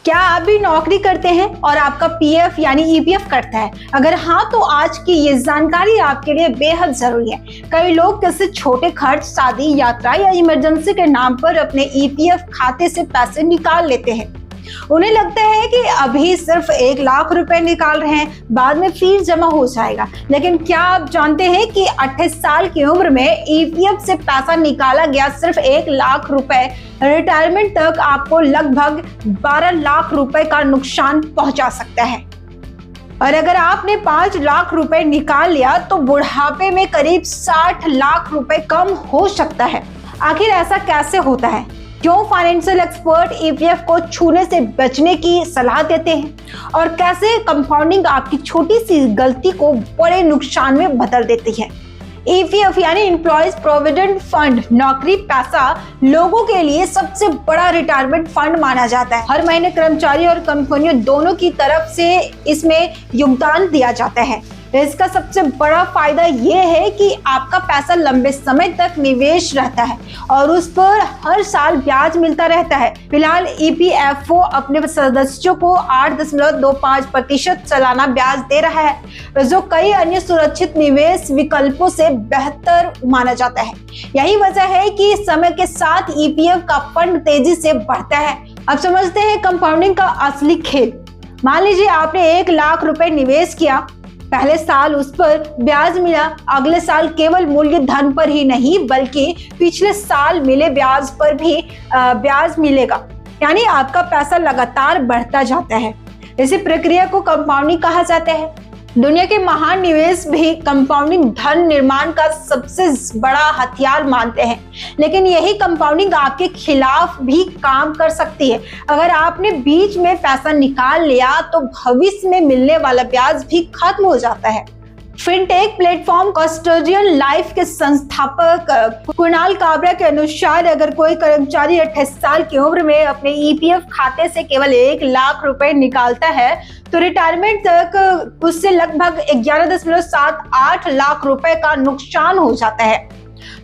क्या आप भी नौकरी करते हैं और आपका पीएफ यानी ईपीएफ कटता है? अगर हाँ तो आज की ये जानकारी आपके लिए बेहद जरूरी है। कई लोग किसी छोटे खर्च, शादी, यात्रा या इमरजेंसी के नाम पर अपने ईपीएफ खाते से पैसे निकाल लेते हैं। उन्हें लगता है कि अभी सिर्फ 1 लाख रुपए निकाल रहे हैं, बाद में फिर जमा हो जाएगा। लेकिन क्या आप जानते हैं कि 28 साल की उम्र में ईपीएफ से पैसा निकाला गया सिर्फ 1 लाख रुपए रिटायरमेंट तक आपको लगभग 12 लाख रुपए का नुकसान पहुंचा सकता है। और अगर आपने 5 लाख रुपए निकाल लिया तो बुढ़ापे में करीब 60 लाख रुपए कम हो सकता है। आखिर ऐसा कैसे होता है? क्यों फाइनेंशियल एक्सपर्ट ईपीएफ को छूने से बचने की सलाह देते हैं? और कैसे कंपाउंडिंग आपकी छोटी सी गलती को बड़े नुकसान में बदल देती है? ईपीएफ यानी एम्प्लॉयज प्रोविडेंट फंड नौकरी पैसा लोगों के लिए सबसे बड़ा रिटायरमेंट फंड माना जाता है। हर महीने कर्मचारी और कंपनियों दोनों की तरफ से इसमें योगदान दिया जाता है। इसका सबसे बड़ा फायदा ये है कि आपका पैसा लंबे समय तक निवेश रहता है और उस पर हर साल ब्याज मिलता रहता है। फिलहाल ईपीएफओ अपने सदस्यों को 8.25% सालाना ब्याज दे रहा है, जो कई अन्य सुरक्षित निवेश विकल्पों से बेहतर माना जाता है। यही वजह है कि समय के साथ ईपीएफ का फंड तेजी से बढ़ता है। अब समझते हैं कंपाउंडिंग का असली खेल। मान लीजिए आपने 1 लाख रुपए निवेश किया, पहले साल उस पर ब्याज मिला, अगले साल केवल मूल्य धन पर ही नहीं बल्कि पिछले साल मिले ब्याज पर भी ब्याज मिलेगा, यानी आपका पैसा लगातार बढ़ता जाता है। इसी प्रक्रिया को कंपाउंडिंग कहा जाता है। दुनिया के महान निवेश भी कंपाउंडिंग धन निर्माण का सबसे बड़ा हथियार मानते हैं, लेकिन यही कंपाउंडिंग आपके खिलाफ भी काम कर सकती है। अगर आपने बीच में पैसा निकाल लिया तो भविष्य में मिलने वाला ब्याज भी खत्म हो जाता है। फिनटेक प्लेटफॉर्म कस्टोडियन लाइफ के संस्थापक कुणाल काबरा के अनुसार अगर कोई कर्मचारी 28 साल की उम्र में अपने ईपीएफ खाते से केवल 1 लाख रुपए निकालता है तो रिटायरमेंट तक उससे लगभग 11.78 लाख रुपए का नुकसान हो जाता है।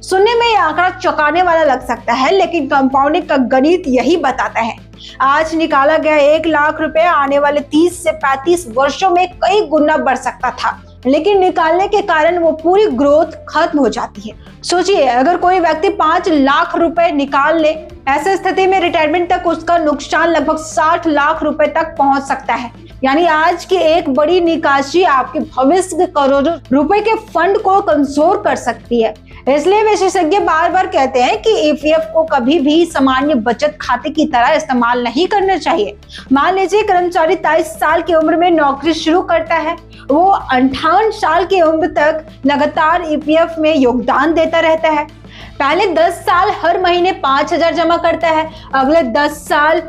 सुनने में यह आंकड़ा चौंकाने वाला लग सकता है, लेकिन कंपाउंडिंग का गणित यही बताता है। आज निकाला गया 1 लाख रुपए आने वाले 30 से 35 वर्षों में कई गुना बढ़ सकता था, लेकिन निकालने के कारण वो पूरी ग्रोथ खत्म हो जाती है। सोचिए, अगर कोई व्यक्ति 5 लाख रुपए निकाल ले, ऐसे स्थिति में रिटायरमेंट तक उसका नुकसान लगभग 60 लाख रुपए तक पहुंच सकता है। यानी आज की एक बड़ी निकासी आपके भविष्य के करोड़ों रुपए के फंड को कमजोर कर सकती है। इसलिए विशेषज्ञ बार बार कहते हैं कि ईपीएफ को कभी भी सामान्य बचत खाते की तरह इस्तेमाल नहीं करना चाहिए। मान लीजिए कर्मचारी 23 साल की उम्र में नौकरी शुरू करता है, वो 58 साल की उम्र तक लगातार ईपीएफ में योगदान देता रहता है। पहले 10 साल हर महीने 5,000 जमा करता है, अगले 10 साल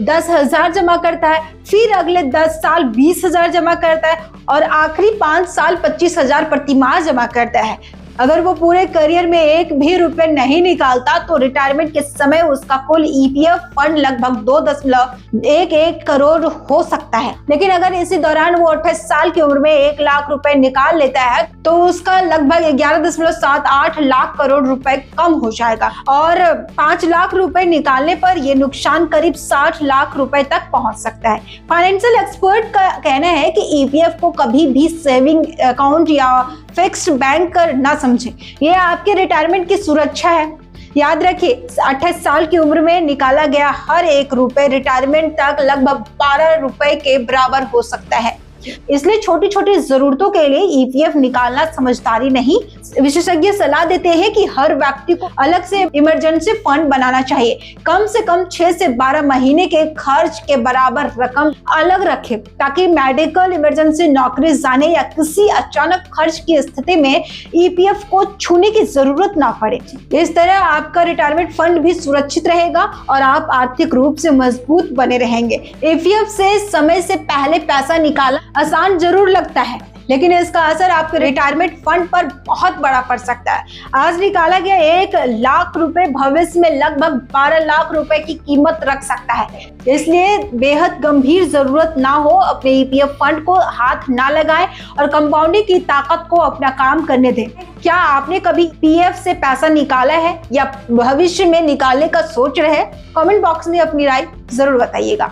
10,000 जमा करता है, फिर अगले 10 साल 20,000 जमा करता है और आखिरी 5 साल 25,000 प्रतिमाह जमा करता है। अगर वो पूरे करियर में 1 भी रुपए नहीं निकालता तो रिटायरमेंट के समय उसका कुल ईपीएफ फंड लगभग 2.11 करोड़ हो सकता है। लेकिन अगर इसी दौरान वो 28 साल की उम्र में 1 लाख रुपए निकाल लेता है तो उसका लगभग 11.78 लाख करोड़ रुपए कम हो जाएगा और 5 लाख रुपए निकालने पर यह नुकसान करीब 60 लाख रुपए तक पहुंच सकता है। फाइनेंशियल एक्सपर्ट का कहना है कि ईपीएफ को कभी भी सेविंग अकाउंट या फिक्स्ड बैंक कर ना समझे, ये आपके रिटायरमेंट की सुरक्षा है। याद रखिए, 28 साल की उम्र में निकाला गया हर 1 रुपए रिटायरमेंट तक लगभग 12 रुपए के बराबर हो सकता है। इसलिए छोटी छोटी जरूरतों के लिए ईपीएफ निकालना समझदारी नहीं। विशेषज्ञ सलाह देते हैं कि हर व्यक्ति को अलग से इमरजेंसी फंड बनाना चाहिए। कम से कम 6 से 12 महीने के खर्च के बराबर रकम अलग रखें ताकि मेडिकल इमरजेंसी, नौकरी जाने या किसी अचानक खर्च की स्थिति में ईपीएफ को छूने की जरूरत ना पड़े। इस तरह आपका रिटायरमेंट फंड भी सुरक्षित रहेगा और आप आर्थिक रूप से मजबूत बने रहेंगे। ईपीएफ से समय से पहले पैसा निकालना आसान जरूर लगता है, लेकिन इसका असर आपके रिटायरमेंट फंड पर बहुत बड़ा पड़ सकता है। आज निकाला गया 1 लाख रुपए भविष्य में लगभग 12 लाख रुपए की कीमत रख सकता है। इसलिए बेहद गंभीर जरूरत ना हो अपने ईपीएफ फंड को हाथ ना लगाएं और कंपाउंडिंग की ताकत को अपना काम करने दें। क्या आपने कभी पीएफ से पैसा निकाला है या भविष्य में निकालने का सोच रहे हैं? कमेंट बॉक्स में अपनी राय जरूर बताइएगा।